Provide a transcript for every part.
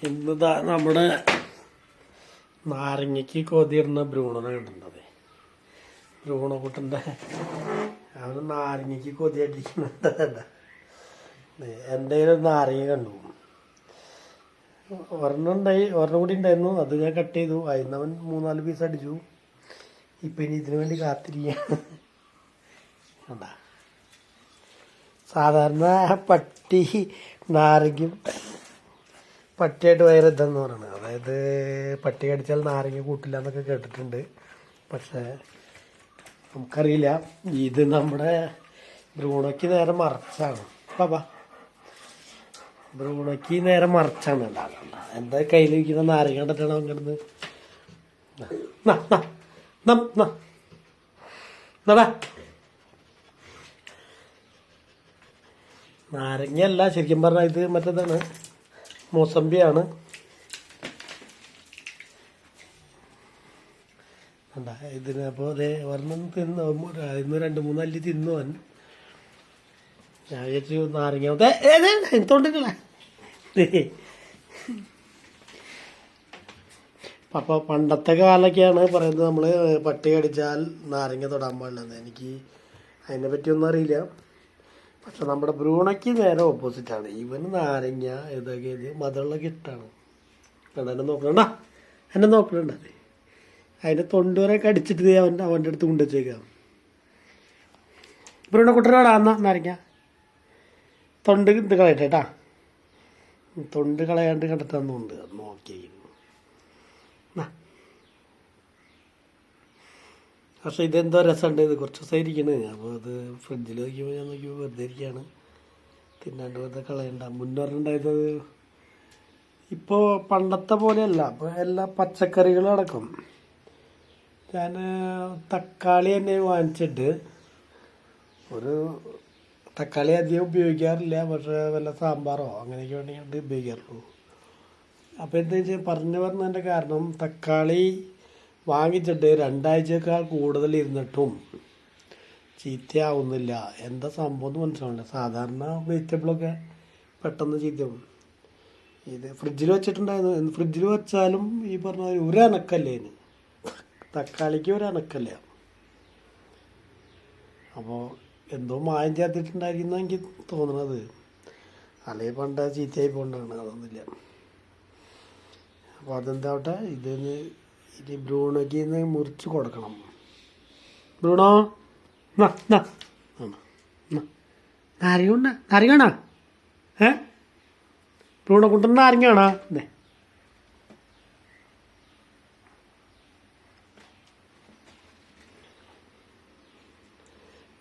ഇന്നതാ നമ്മുടെ നാരങ്ങയ്ക്ക് കൊതിയിരുന്ന ബ്രൂണനെ കിട്ടുന്നത്. ബ്രൂണക്കുട്ടൻ്റെ അവന് നാരങ്ങയ്ക്ക് കൊതിയടിക്കുന്നുണ്ട്. എൻ്റെ കയ്യിൽ നാരങ്ങ കണ്ടു. ഒരെണ്ണം കൂടി ഉണ്ടായിരുന്നു, അത് ഞാൻ കട്ട് ചെയ്തു. അതിന് അവൻ 3-4 പീസ് അടിച്ചു. ഇപ്പം ഇനി ഇതിനു വേണ്ടി കാത്തിരിക്കുകയാണ്. കണ്ടാ, സാധാരണ പട്ടി നാരങ്ങയും പട്ടിയായിട്ട് ഭയങ്കര ഇതെന്ന് പറയുന്നത്, അതായത് പട്ടി കടിച്ചാൽ നാരങ്ങ കൂട്ടില്ല എന്നൊക്കെ കേട്ടിട്ടുണ്ട്. പക്ഷേ നമുക്കറിയില്ല, ഇത് നമ്മുടെ ബ്രൂണോയ്ക്ക് നേരെ മറിച്ചാണ്. പാപ്പാ, ബ്രൂണോയ്ക്ക് നേരെ മറിച്ചാണ്. ഉണ്ടാകുന്നത് എന്താ കയ്യിൽ വയ്ക്കുന്ന നാരങ്ങ കണ്ടിട്ടാണ് അങ്ങോട്ട് നാരങ്ങയല്ല, ശരിക്കും പറഞ്ഞാൽ ഇത് മറ്റേതാണ്, മോസമ്പിയാണ്. എന്താ ഇതിന് അപ്പോൾ അതേ ഒരെണ്ണം തിന്നു, ഇന്ന് 2-3 അല്ലി തിന്നു അവൻ. ഞാൻ വിചാരിച്ചു നാരങ്ങ തോണ്ടിട്ടില്ല. അപ്പോൾ പണ്ടത്തെ കാലൊക്കെയാണ് പറയുന്നത് നമ്മൾ പട്ടി കടിച്ചാൽ നാരങ്ങ തൊടാൻ പാടില്ലെന്ന്. എനിക്ക് അതിനെ പറ്റിയൊന്നും അറിയില്ല. പക്ഷെ നമ്മുടെ ബ്രൂണയ്ക്ക് നേരെ ഓപ്പോസിറ്റാണ്. ഇവന് നാരങ്ങ ഇതൊക്കെ മധുരമുള്ളൊക്കെ ഇഷ്ടമാണ്. എന്നെ നോക്കണ്ട, എന്നെ നോക്കണുണ്ട്. അതിൻ്റെ തൊണ്ടുവരെ കടിച്ചിട്ട് അവൻ്റെ അടുത്ത് കൊണ്ടുവച്ചേക്കാം. ബ്രൂണ കുട്ടനോടാ നാരങ്ങ തൊണ്ട് ഇത് കളയട്ടെട്ടാ. തൊണ്ട് കളയാണ്ട് കിടത്താന്നുണ്ട്. നോക്കി പക്ഷെ ഇതെന്തോ രസമുണ്ട്. ഇത് കുറച്ച് ദിവസം ഇരിക്കണ്. അപ്പോൾ അത് ഫ്രിഡ്ജിൽ വയ്ക്കുമ്പോൾ ഞാൻ നോക്കിയപ്പോൾ വെറുതെ ഇരിക്കുകയാണ്. തിന്നാണ്ട് വെറുതെ കളയണ്ട. മുന്നോട്ടുണ്ടായത് ഇപ്പോൾ പണ്ടത്തെ പോലെയല്ല. അപ്പോൾ എല്ലാ പച്ചക്കറികളും അടക്കം ഞാൻ തക്കാളി തന്നെ വാങ്ങിച്ചിട്ട്, ഒരു തക്കാളി അധികം ഉപയോഗിക്കാറില്ല, പക്ഷേ വല്ല സാമ്പാറോ അങ്ങനെയൊക്കെ വേണമെങ്കിൽ ഉപയോഗിക്കാറുള്ളൂ. അപ്പോൾ എന്താ വെച്ചാൽ പറഞ്ഞതിൻ്റെ കാരണം, തക്കാളി വാങ്ങിച്ചിട്ട് 2 ആഴ്ചയേക്കാൾ കൂടുതൽ ഇരുന്നിട്ടും ചീത്തയാവുന്നില്ല. എന്താ സംഭവം എന്ന് മനസ്സിലാവില്ല. സാധാരണ വെജിറ്റബിളൊക്കെ പെട്ടെന്ന് ചീത്തയാവും. ഇത് ഫ്രിഡ്ജിൽ വെച്ചിട്ടുണ്ടായിരുന്നു. ഫ്രിഡ്ജിൽ വെച്ചാലും ഈ പറഞ്ഞ ഒരു അനക്കല്ലേ ഇതിന്, തക്കാളിക്ക് ഒരു അനക്കല്ല. അപ്പോൾ എന്തോ മായം ചേർത്തിട്ടുണ്ടായിരിക്കുന്ന എനിക്ക് തോന്നണത്. അല്ലെങ്കിൽ പണ്ട് ചീത്തയായി പോകേണ്ടതാണ്. അതൊന്നുമില്ല. അപ്പോൾ അതെന്താവട്ടെ, ഇതിന് ഇനി ബ്രൂണോയ്ക്ക് ഇന്ന് മുറിച്ച് കൊടുക്കണം. ബ്രൂണോ നാരങ്ങ ബ്രൂണോ കുട്ടൻ നാരങ്ങയാണോ?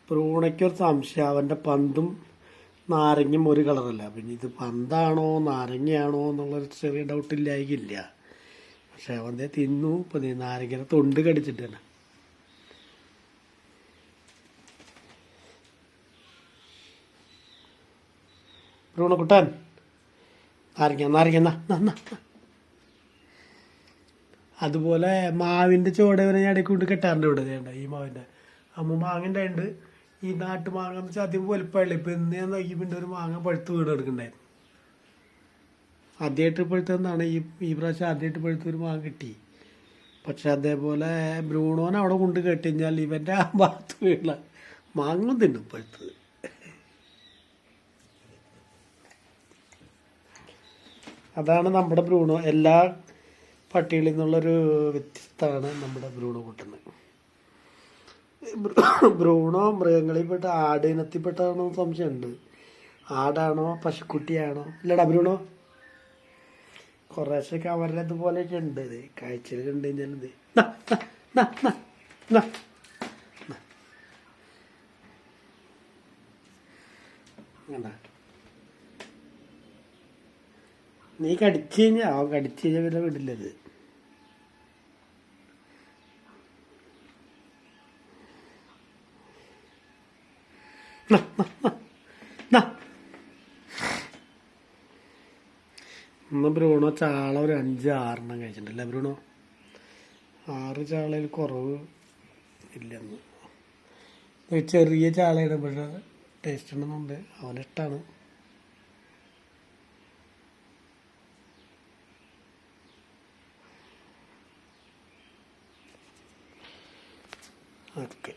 ബ്രൂണയ്ക്കൊരു സംശയം, അവൻ്റെ പന്തും നാരങ്ങയും ഒരു കളറല്ല. പിന്നെ ഇത് പന്താണോ നാരങ്ങയാണോ എന്നുള്ളൊരു ചെറിയ ഡൗട്ടില്ലായിരിക്കില്ല. പക്ഷെ അവൻ്റെ തിന്നു. ഇപ്പം നാരങ്ങയുടെ തൊണ്ട് കടിച്ചിട്ട് തന്നെ. ബ്രൂണക്കുട്ടൻ നാരങ്ങ അതുപോലെ മാവിൻ്റെ ചോട വരെ ഞാൻ ഇടയ്ക്ക് കൊണ്ട് കെട്ടാറുണ്ട്. ഇവിടെ ചെയ്യണ്ട ഈ മാവിൻ്റെ അമ്മ മാങ്ങ ഉണ്ടായിട്ടുണ്ട്. ഈ നാട്ടുമാങ്ങ എന്ന് വെച്ചാൽ അധികം വലുപ്പമില്ല. ഇപ്പം ഇന്ന് ഞാൻ നോക്കിയപ്പോൾ ഒരു മാങ്ങ പഴുത്ത് വീട് എടുക്കണ്ടായിരുന്നു. ആദ്യമായിട്ട് പഴുത്തതെന്നാണ് ഈ പ്രാവശ്യം ആദ്യമായിട്ട് പഴുത്തൊരു മാങ്ങ കിട്ടി. പക്ഷെ അതേപോലെ ബ്രൂണോനെ അവിടെ കൊണ്ട് കെട്ടിക്കഴിഞ്ഞാൽ ഇവൻ്റെ ആ ഭാഗത്ത് വീണ മാങ്ങ തിന്നും പഴുത്തത്. അതാണ് നമ്മുടെ ബ്രൂണോ. എല്ലാ പട്ടികളിൽ നിന്നുള്ളൊരു വ്യത്യസ്തമാണ് നമ്മുടെ ബ്രൂണോ കുട്ടുന്നത്. ബ്രൂണോ മൃഗങ്ങളിൽപ്പെട്ട ആട് ഇനത്തിൽപ്പെട്ടാണോ സംശയമുണ്ട്. ആടാണോ പശുക്കുട്ടിയാണോ? ഇല്ലടാ ബ്രൂണോ, കുറേശ്ശൊക്കെ അവരുടെ അതുപോലെയൊക്കെ ഉണ്ട്. ഇത് കാഴ്ചയിൽ കണ്ടു കഴിഞ്ഞാൽ ഇത് നീ കടിച്ചു കഴിഞ്ഞാൽ വില വിടില്ലത്. ഇന്ന് ബ്രൂണോ ചാള ഒരു 5-6 കഴിച്ചിട്ടുണ്ടല്ലേ ബ്രൂണോ? 6 ചാളയിൽ കുറവ് ഇല്ലെന്ന്. ചെറിയ ചാളയാണ്, പക്ഷേ ടേസ്റ്റ് ഉണ്ടെന്നുണ്ട്. അവനിഷ്ടമാണ്. ഓക്കെ.